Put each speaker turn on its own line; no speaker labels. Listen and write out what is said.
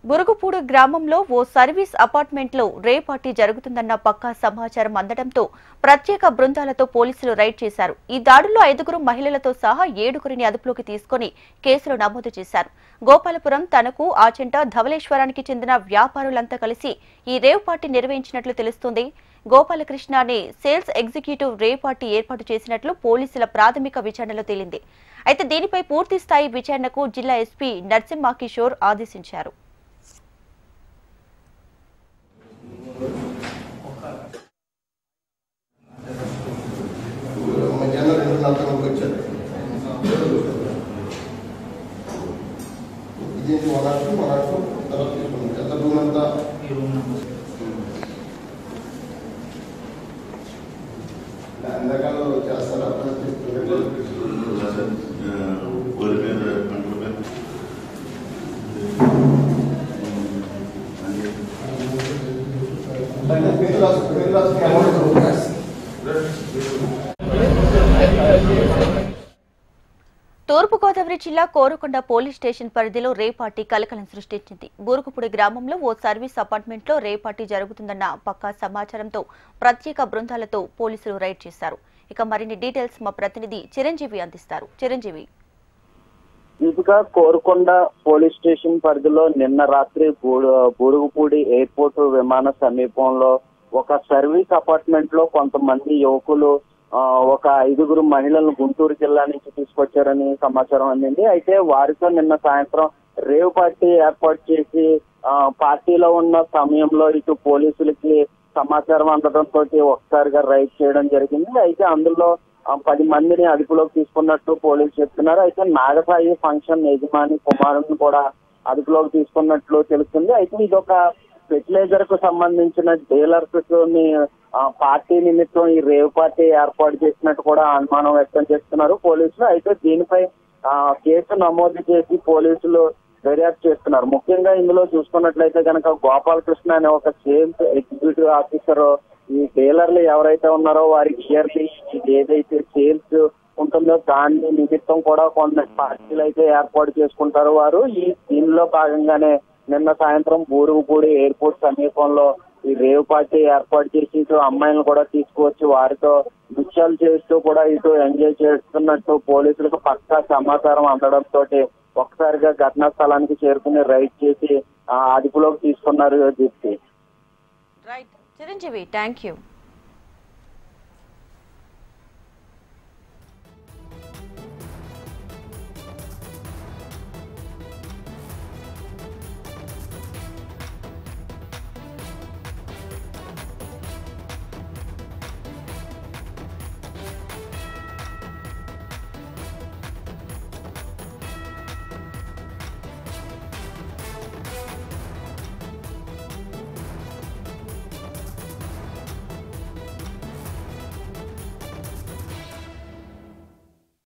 బురుగుపూడి గ్రామంలో ఓ సర్వీస్ అపార్ట్మెంట్లో rave party జరుగుతుందన్న పక్కా సమాచారం అందడంతో ప్రత్యేక బృందాలతో పోలీసులు రైడ్ చేశారు. ఈ దాడుల్లో 5 మహిళలతో సహా 7 అదుపులోకి తీసుకుని కేసులు నమోదు చేశారు. గోపాలపురం తనకు ఆచంట ధవళేశ్వరానికి చెందిన వ్యాపారులంతా కలిసి ఈ రేవ్ పార్టీ నిర్వహించినట్లు తెలుస్తోంది. గోపాలకృష్ణ అనే సేల్స్ ఎగ్జిక్యూటివ్ రేవ్ పార్టీ ఏర్పాటు చేసినట్లు పోలీసుల ప్రాథమిక విచారణలో తేలింది. అయితే దీనిపై పూర్తి స్థాయి విచారణకు జిల్లా ఎస్పీ నరసింహ కిషోర్ ఆదేశించారు. తూర్పుగోదావరి జిల్లా కోరుకొండ పోలీస్ స్టేషన్ పరిధిలో రేవ్ పార్టీ కలకలం సృష్టించింది. బూరుగుపూడి గ్రామంలో ఓ సర్వీస్ అపార్ట్మెంట్లో రేవ్ పార్టీ జరుగుతుందన్న పక్కా సమాచారంతో ప్రత్యేక బృందాలతో పోలీసులు రైడ్ చేశారు. ఇక మరిన్ని డీటెయిల్స్ మా ప్రతినిధి చిరంజీవి అందిస్తారు. చిరంజీవి,
దీపిక, కోరుకొండ పోలీస్ స్టేషన్ పరిధిలో నిన్న రాత్రి బూరుగుపూడి ఎయిర్పోర్ట్ విమాన సమీపంలో ఒక సర్వీస్ అపార్ట్మెంట్ లో కొంతమంది యువకులు ఒక 5 మహిళలను గుంటూరు జిల్లా నుంచి తీసుకొచ్చారని సమాచారం అందింది. అయితే వారితో నిన్న సాయంత్రం రేవ్ పార్టీ ఏర్పాటు చేసి పార్టీలో ఉన్న సమయంలో ఇటు పోలీసులకి సమాచారం అందడంతో ఒకసారిగా రైడ్ చేయడం జరిగింది. అయితే అందులో 10 మందిని అదుపులోకి తీసుకున్నట్టు పోలీసులు చెప్తున్నారు. అయితే నాగసాయి ఫంక్షన్ యజమాని కుమారుని కూడా అదుపులోకి తీసుకున్నట్లు తెలుస్తుంది. అయితే ఇది ఒక ఫెర్టిలైజర్ కు సంబంధించిన డీలర్స్ పార్టీ నిమిత్తం ఈ రేవ్ పార్టీ ఏర్పాటు చేసినట్టు కూడా అనుమానం వ్యక్తం చేస్తున్నారు పోలీసులు. అయితే దీనిపై కేసు నమోదు చేసి పోలీసులు దర్యాప్తు చేస్తున్నారు. ముఖ్యంగా ఇందులో చూసుకున్నట్లయితే కనుక గోపాలకృష్ణ అనే ఒక సేల్స్ ఎగ్జిక్యూటివ్ ఆఫీసర్ ఈ డీలర్లు ఎవరైతే ఉన్నారో వారికి ఇయర్లీ ఏదైతే సేల్స్ ఉంటుందో దాని నిమిత్తం కూడా కొన్ని పార్టీలు అయితే ఏర్పాటు చేసుకుంటారు వారు. దీనిలో భాగంగానే నిన్న సాయంత్రం బూరుగుపూడి ఎయిర్పోర్ట్ సమీపంలో ఈ రేవ్ పార్టీ ఏర్పాటు చేసి ఇటు అమ్మాయిలను కూడా తీసుకువచ్చి వారితో నృత్యాలు చేస్తూ కూడా ఇటు ఎంజాయ్ చేస్తున్నట్టు పోలీసులకు పక్కా సమాచారం అందడంతో ఒక్కసారిగా ఘటనా స్థలానికి చేరుకుని రైడ్ చేసి అదుపులోకి తీసుకున్నారు. దీప్తి.
Chiranjeevi, thank you.